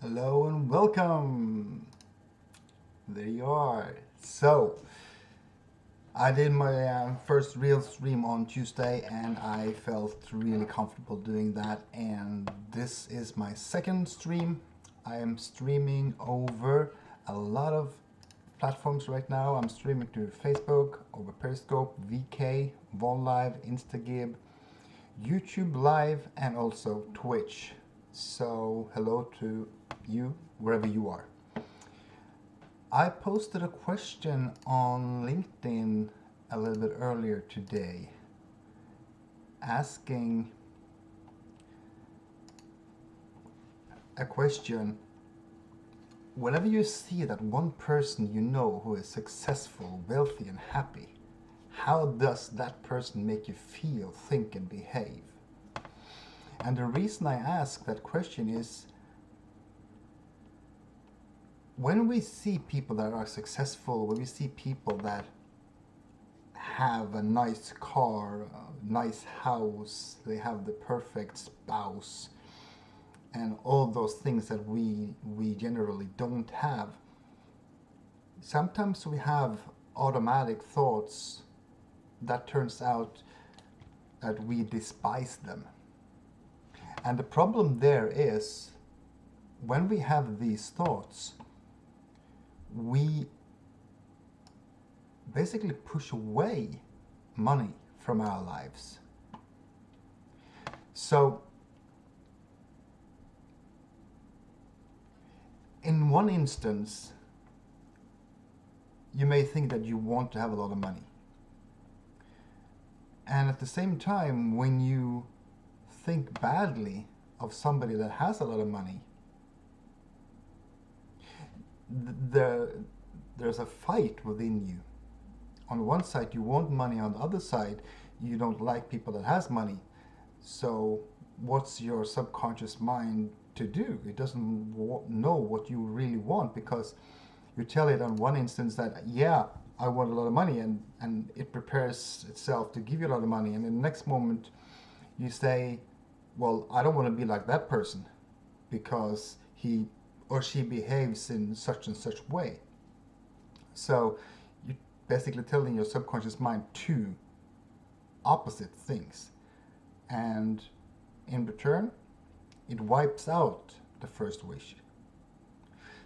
Hello and welcome. There you are. So, I did my first real stream on Tuesday and I felt really comfortable doing that. And this is my second stream. I am streaming over a lot of platforms right now. I'm streaming to Facebook, over Periscope, VK, Von Live, Instagib, YouTube Live, and also Twitch. So, hello to you wherever you are. I posted a question on LinkedIn a little bit earlier today asking a question. Whenever you see that one person you know who is successful, wealthy, and happy, how does that person make you feel, think, and behave? And the reason I ask that question is when we see people that are successful, when we see people that have a nice car, a nice house, they have the perfect spouse, and all those things that we generally don't have, sometimes we have automatic thoughts that turns out that we despise them. And the problem there is when we have these thoughts, we basically push away money from our lives. So, in one instance, you may think that you want to have a lot of money. And at the same time, when you think badly of somebody that has a lot of money, there's a fight within you. On one side you want money, on the other side you don't like people that has money. So what's your subconscious mind to do? It doesn't know what you really want, because you tell it on one instance that yeah, I want a lot of money, and it prepares itself to give you a lot of money, and in the next moment you say, well, I don't want to be like that person because he or she behaves in such and such way. So you're basically telling your subconscious mind two opposite things. And in return, it wipes out the first wish.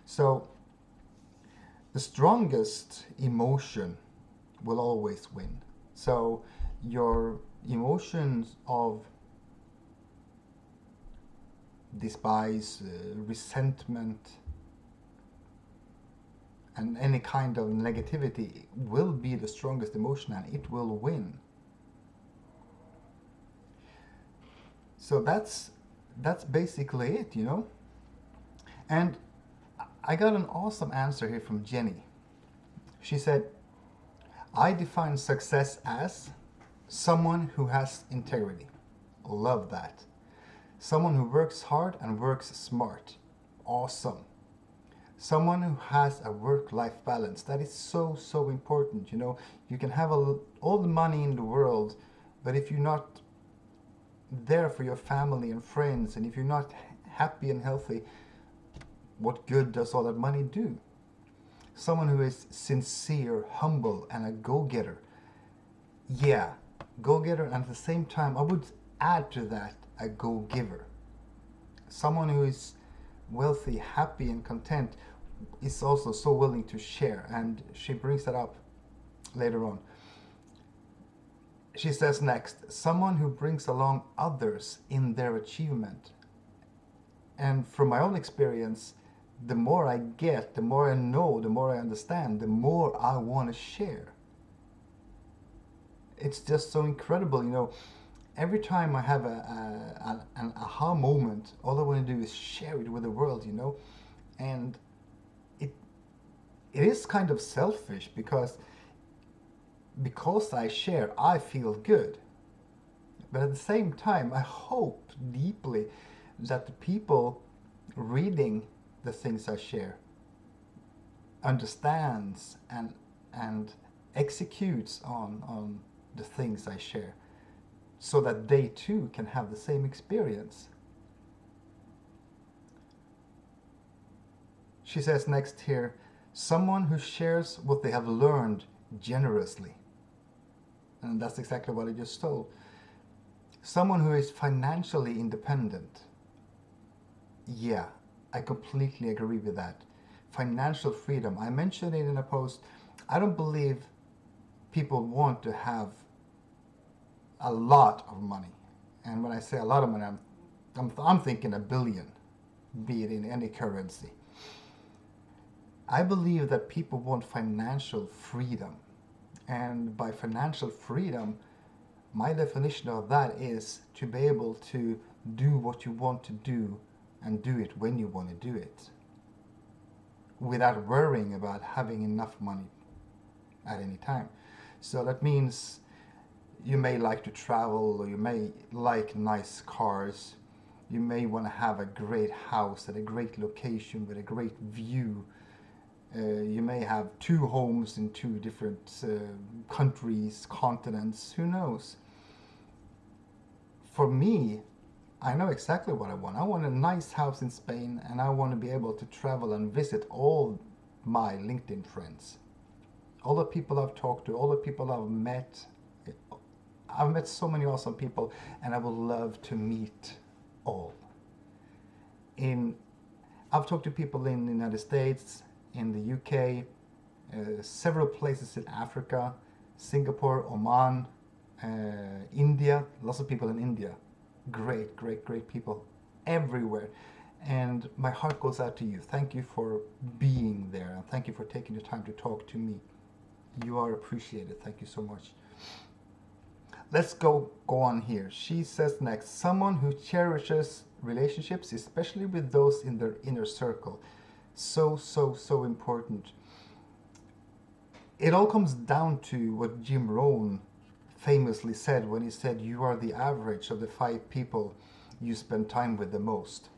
So the strongest emotion will always win. So your emotions of despise, resentment, and any kind of negativity will be the strongest emotion, and it will win. So that's basically it, you know. And I got an awesome answer here from Jenny. She said, I define success as someone who has integrity. Love that. Someone who works hard and works smart. Awesome. Someone who has a work-life balance. That is so important. You know, you can have all the money in the world, but if you're not there for your family and friends, and if you're not happy and healthy, what good does all that money do? Someone who is sincere, humble, and a go-getter. Yeah, go-getter, and at the same time, I would add to that a go-giver. Someone who is wealthy, happy, and content is also so willing to share, and she brings that up later on. She says next, someone who brings along others in their achievement. And from my own experience, the more I get, the more I know, the more I understand, the more I want to share. It's just so incredible, you know. Every time I have an aha moment, all I want to do is share it with the world, you know. And it is kind of selfish, because I share, I feel good. But at the same time, I hope deeply that the people reading the things I share understands and executes on the things I share, so that they too can have the same experience. She says next here, someone who shares what they have learned generously. And that's exactly what I just told. Someone who is financially independent. Yeah, I completely agree with that. Financial freedom. I mentioned it in a post. I don't believe people want to have a lot of money. And when I say a lot of money, I'm thinking a billion, be it in any currency. I believe that people want financial freedom. And by financial freedom, my definition of that is to be able to do what you want to do and do it when you want to do it without worrying about having enough money at any time. So that means you may like to travel, or you may like nice cars, you may want to have a great house at a great location with a great view. You may have two homes in two different countries, continents, who knows. For me, I know exactly what I want. I want a nice house in Spain, and I want to be able to travel and visit all my LinkedIn friends. All the people I've talked to, all the people I've met. I've met so many awesome people, and I would love to meet all. In I've talked to people in the United States, in the UK, several places in Africa, Singapore, Oman, India, lots of people in India. Great, great, great people everywhere. And my heart goes out to you. Thank you for being there, and thank you for taking the time to talk to me. You are appreciated. Thank you so much. Let's go on here. She says next, someone who cherishes relationships, especially with those in their inner circle. So important. It all comes down to what Jim Rohn famously said when he said, you are the average of the 5 people you spend time with the most.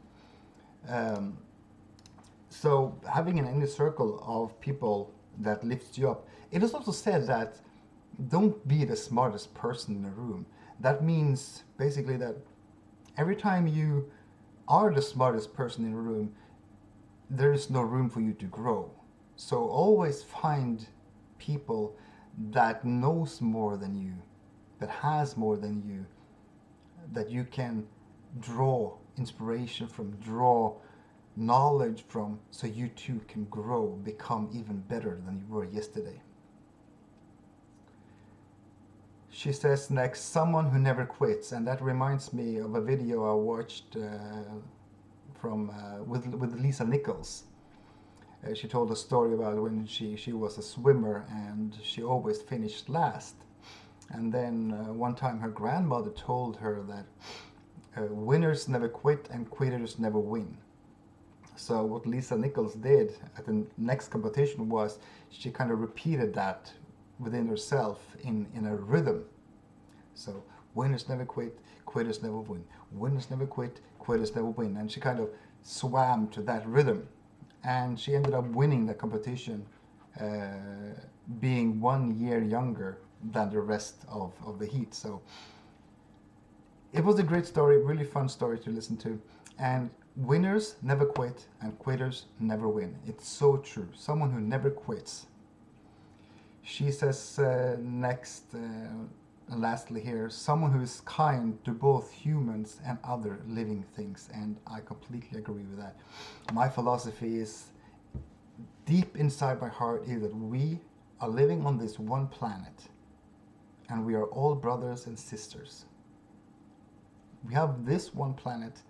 So having an inner circle of people that lifts you up. It is also said that don't be the smartest person in a room. That means basically that every time you are the smartest person in a room, there is no room for you to grow. So always find people that knows more than you, that has more than you, that you can draw inspiration from, draw knowledge from, so you too can grow, become even better than you were yesterday. She says next, someone who never quits, and that reminds me of a video I watched with Lisa Nichols. She told a story about when she was a swimmer and she always finished last. And then one time her grandmother told her that winners never quit and quitters never win. So what Lisa Nichols did at the next competition was she kind of repeated that within herself in a rhythm. So winners never quit, quitters never win. Winners never quit, quitters never win. And she kind of swam to that rhythm. And she ended up winning the competition, being 1 year younger than the rest of the heat. So it was a great story, really fun story to listen to. And winners never quit and quitters never win. It's so true. Someone who never quits. She says next, lastly here, someone who is kind to both humans and other living things. And I completely agree with that. My philosophy is, deep inside my heart, is that we are living on this one planet and we are all brothers and sisters. We have this one planet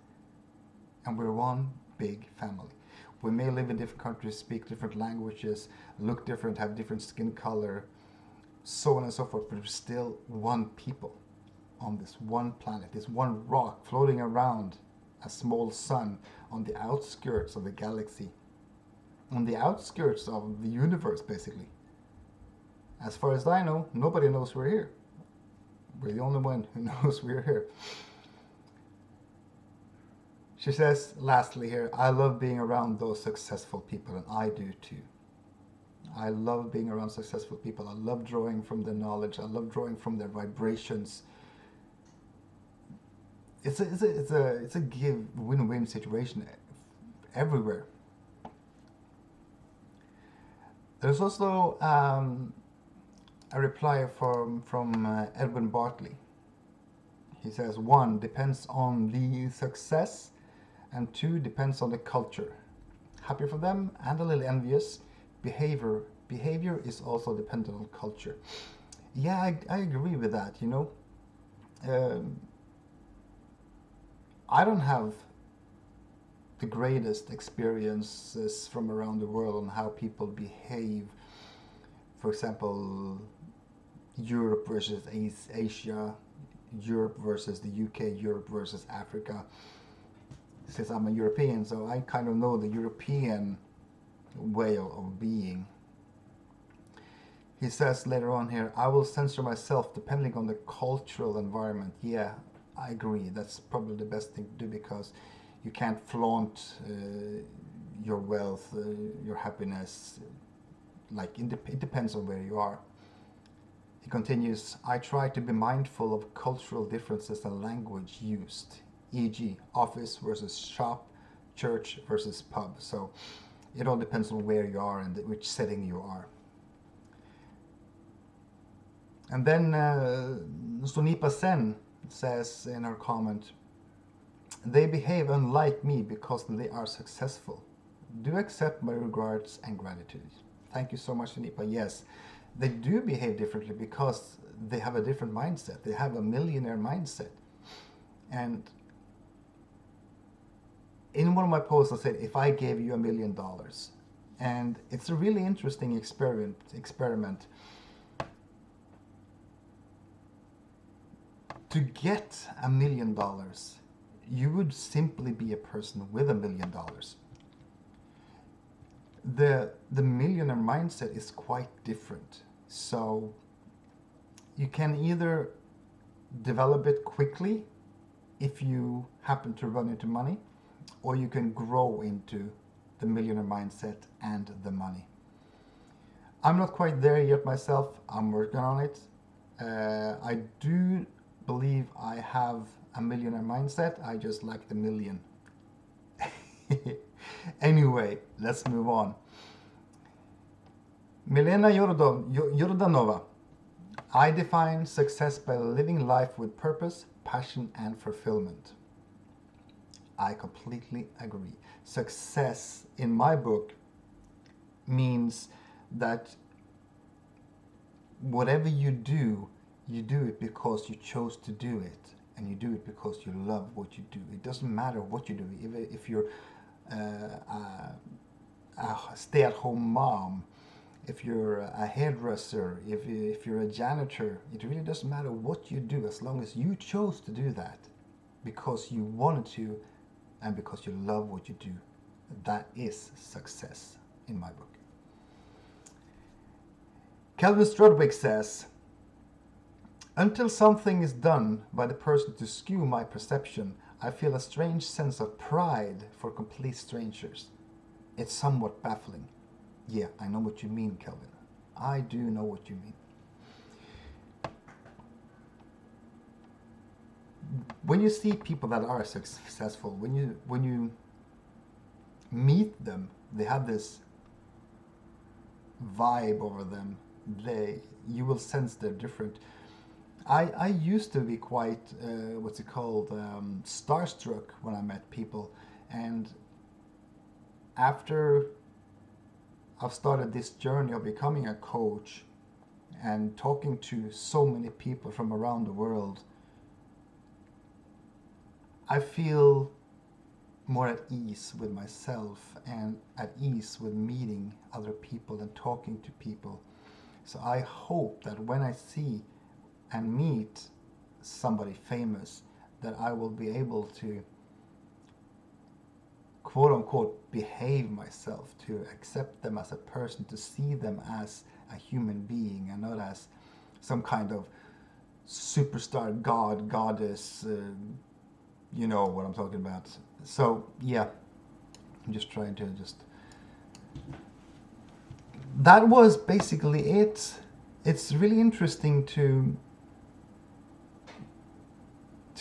and we're one big family. We may live in different countries, speak different languages, look different, have different skin color, so on and so forth, but we're still one people on this one planet, this one rock floating around a small sun on the outskirts of the galaxy, on the outskirts of the universe, basically. As far as I know, nobody knows we're here. We're the only one who knows we're here. She says, lastly here, I love being around those successful people, and I do too. I love being around successful people. I love drawing from their knowledge. I love drawing from their vibrations. It's a give win-win situation everywhere. There's also a reply from Edwin Bartley. He says, one depends on the success, and two depends on the culture. Happy for them and a little envious. Behavior is also dependent on culture. Yeah, I agree with that. You know, um, I don't have the greatest experiences from around the world on how people behave. For example, Europe versus Asia, Europe versus the UK, Europe versus Africa. Since I'm a European, so I kind of know the European way of being. He says later on here, I will censor myself depending on the cultural environment. Yeah, I agree. That's probably the best thing to do because you can't flaunt your wealth, your happiness. Like it depends on where you are. He continues, I try to be mindful of cultural differences and language used, e.g., office versus shop, church versus pub. So it all depends on where you are and which setting you are. And then Sunipa Sen says in her comment, they behave unlike me because they are successful. Do accept my regards and gratitude. Thank you so much, Sunipa. Yes, they do behave differently because they have a different mindset. They have a millionaire mindset. And in one of my posts, I said, if I gave you $1,000,000, and it's a really interesting experiment. To get $1,000,000, you would simply be a person with $1,000,000. The millionaire mindset is quite different. So you can either develop it quickly if you happen to run into money, or you can grow into the millionaire mindset and the money. I'm not quite there yet myself. I'm working on it. I do believe I have a millionaire mindset. I just like the million. Anyway, let's move on. Milena Jordanova. I define success by living life with purpose, passion, and fulfillment. I completely agree. Success, in my book, means that whatever you do it because you chose to do it, and you do it because you love what you do. It doesn't matter what you do. If you're a stay-at-home mom, if you're a hairdresser, if you're a janitor, it really doesn't matter what you do as long as you chose to do that because you wanted to and because you love what you do. That is success in my book. Calvin Strudwick says, until something is done by the person to skew my perception, I feel a strange sense of pride for complete strangers. It's somewhat baffling. Yeah, I know what you mean, Kelvin. I do know what you mean. When you see people that are successful, when you meet them, they have this vibe over them. You will sense they're different. I used to be quite starstruck when I met people, and after I've started this journey of becoming a coach and talking to so many people from around the world, I feel more at ease with myself and at ease with meeting other people and talking to people. So I hope that when I see and meet somebody famous, that I will be able to quote unquote behave myself, to accept them as a person, to see them as a human being and not as some kind of superstar god, goddess, you know what I'm talking about. So yeah, I'm just trying to that was basically it. It's really interesting to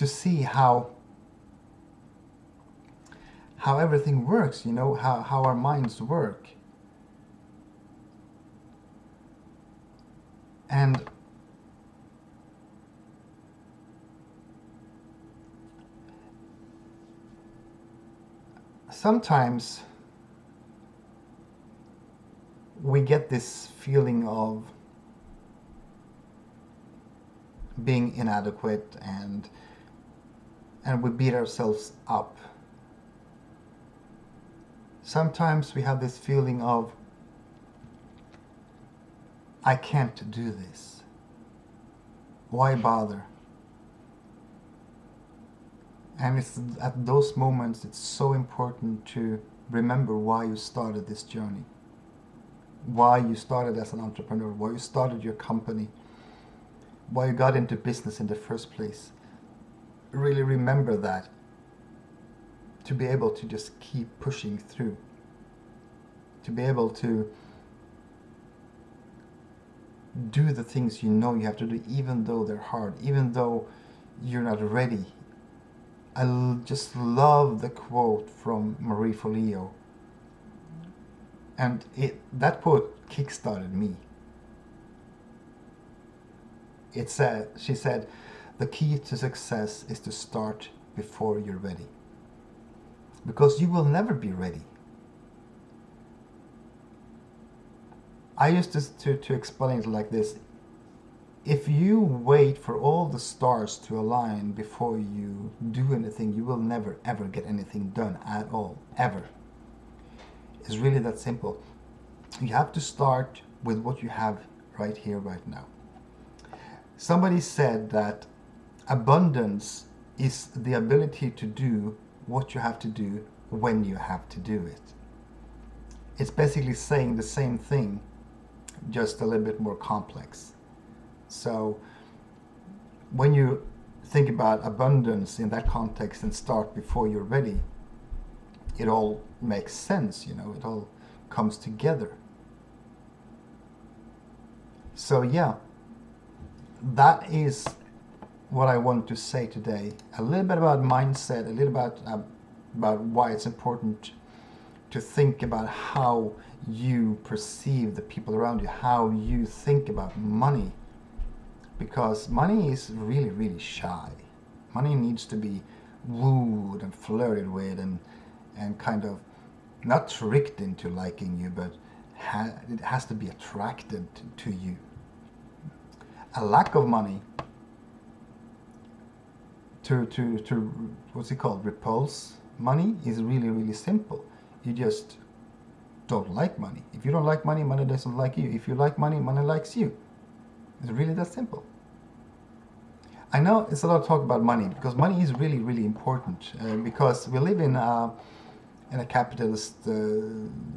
see how everything works, you know, how our minds work. And sometimes we get this feeling of being inadequate, and we beat ourselves up. Sometimes we have this feeling of, I can't do this. Why bother? And it's at those moments it's so important to remember why you started this journey, why you started as an entrepreneur, why you started your company, why you got into business in the first place. Really remember that, to be able to just keep pushing through, to be able to do the things you know you have to do, even though they're hard, even though you're not ready. I just love the quote from Marie Forleo, and that quote kickstarted me. She said, the key to success is to start before you're ready, because you will never be ready. I used to explain it like this. If you wait for all the stars to align before you do anything, you will never ever get anything done at all, ever. It's really that simple. You have to start with what you have right here, right now. Somebody said that abundance is the ability to do what you have to do when you have to do it. It's basically saying the same thing, just a little bit more complex. So when you think about abundance in that context and start before you're ready, it all makes sense, it all comes together. So yeah, that is what I want to say today. A little bit about mindset, a little about why it's important to think about how you perceive the people around you, how you think about money. Because money is really, really shy. Money needs to be wooed and flirted with and kind of not tricked into liking you, but it has to be attracted to you. A lack of money to what's it called, repulse money is really, really simple. You just don't like money. If you don't like money, money doesn't like you. If you like money, money likes you. It's really that simple. I know it's a lot of talk about money, because money is really, really important, because we live in a capitalist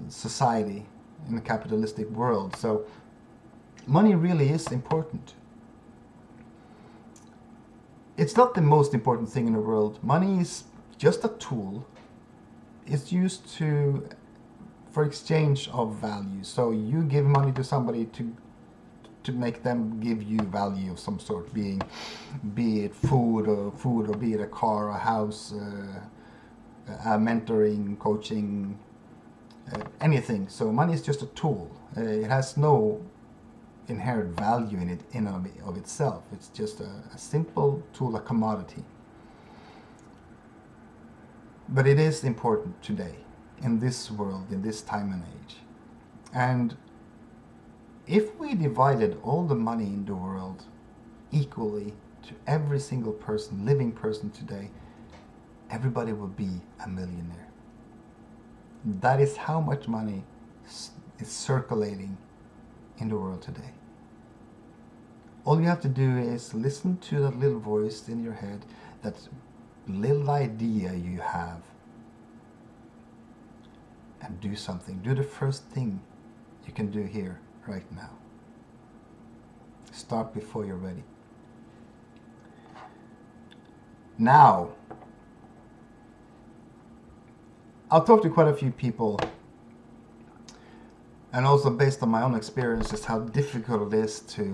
society, in a capitalistic world. So money really is important. It's not the most important thing in the world. Money is just a tool. It's used for exchange of value. So you give money to somebody to make them give you value of some sort, be it food, or be it a car, a house, mentoring, coaching, anything. So money is just a tool. It has no inherent value in it in of itself. It's just a simple tool, a commodity. But it is important today, in this world, in this time and age. And if we divided all the money in the world equally to every single person, living person today, everybody would be a millionaire. That is how much money is circulating in the world today. All you have to do is listen to that little voice in your head, that little idea you have, and do something. Do the first thing you can do here, right now. Start before you're ready. Now, I'll talk to quite a few people, and also based on my own experiences, how difficult it is to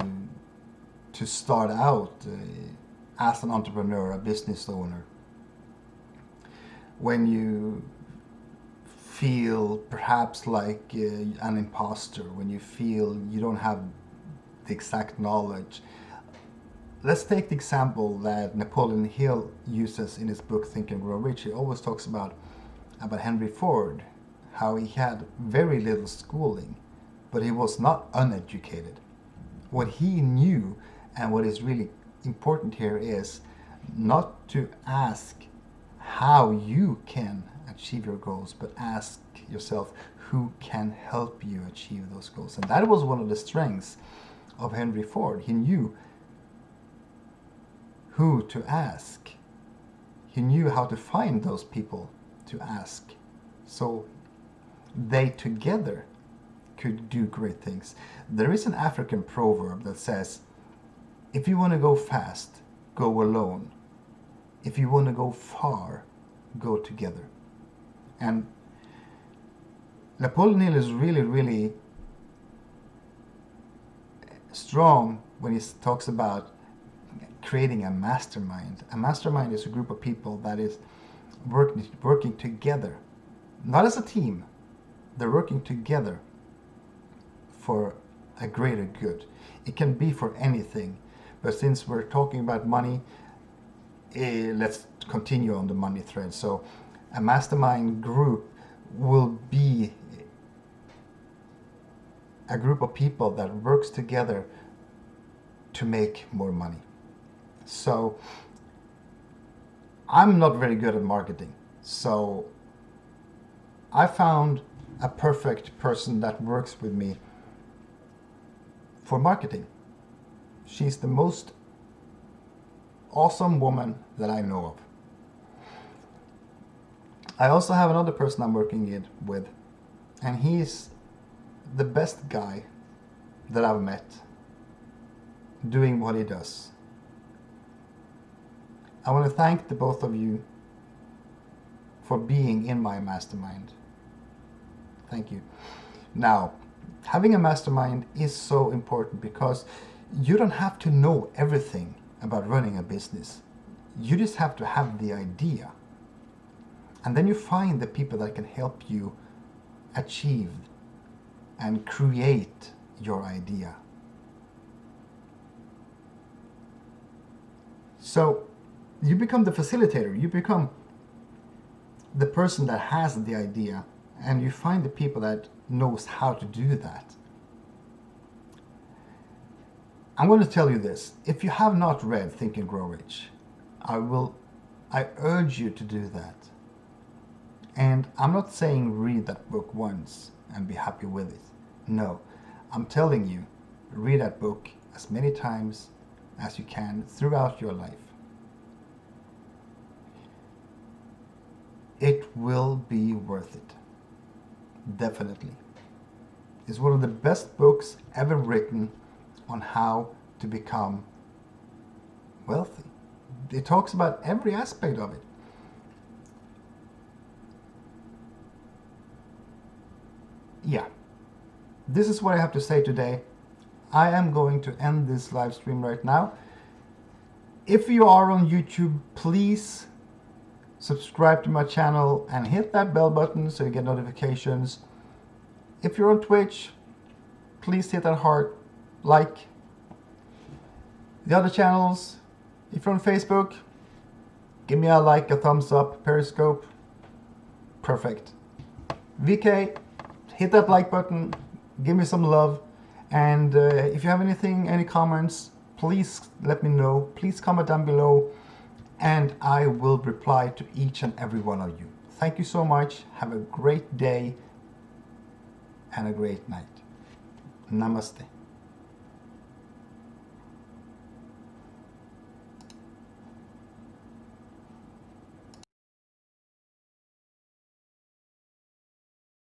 start out as an entrepreneur, a business owner. When you feel perhaps like an imposter, when you feel you don't have the exact knowledge. Let's take the example that Napoleon Hill uses in his book Think and Grow Rich. He always talks about Henry Ford, how he had very little schooling, but he was not uneducated. What he knew, and what is really important here, is not to ask how you can achieve your goals, but ask yourself who can help you achieve those goals. And that was one of the strengths of Henry Ford. He knew who to ask. He knew how to find those people to ask, so they together could do great things. There is an African proverb that says, if you want to go fast, go alone. If you want to go far, go together. And Napoleon Hill is really, really strong when he talks about creating a mastermind. A mastermind is a group of people that is working together, not as a team. They're working together for a greater good. It can be for anything, but since we're talking about money, let's continue on the money thread. So a mastermind group will be a group of people that works together to make more money. So I'm not very good at marketing, so I found a perfect person that works with me for marketing. She's the most awesome woman that I know of. I also have another person I'm working with, and he's the best guy that I've met doing what he does. I want to thank the both of you for being in my mastermind. Thank you. Now, having a mastermind is so important because you don't have to know everything about running a business. You just have to have the idea. And then you find the people that can help you achieve and create your idea. So you become the facilitator. You become the person that has the idea, and you find the people that knows how to do that. I'm going to tell you this. If you have not read Think and Grow Rich, I urge you to do that. And I'm not saying read that book once and be happy with it. No, I'm telling you, read that book as many times as you can throughout your life. It will be worth it. Definitely. It's one of the best books ever written on how to become wealthy. It talks about every aspect of it. Yeah, this is what I have to say today. I am going to end this live stream right now. If you are on YouTube, please subscribe to my channel and hit that bell button so you get notifications. If you're on Twitch, please hit that heart, like. The other channels, if you're on Facebook, give me a like, a thumbs up, Periscope. Perfect. VK, hit that like button, give me some love. And if you have any comments, please let me know. Please comment down below, and I will reply to each and every one of you. Thank you so much. Have a great day and a great night. Namaste.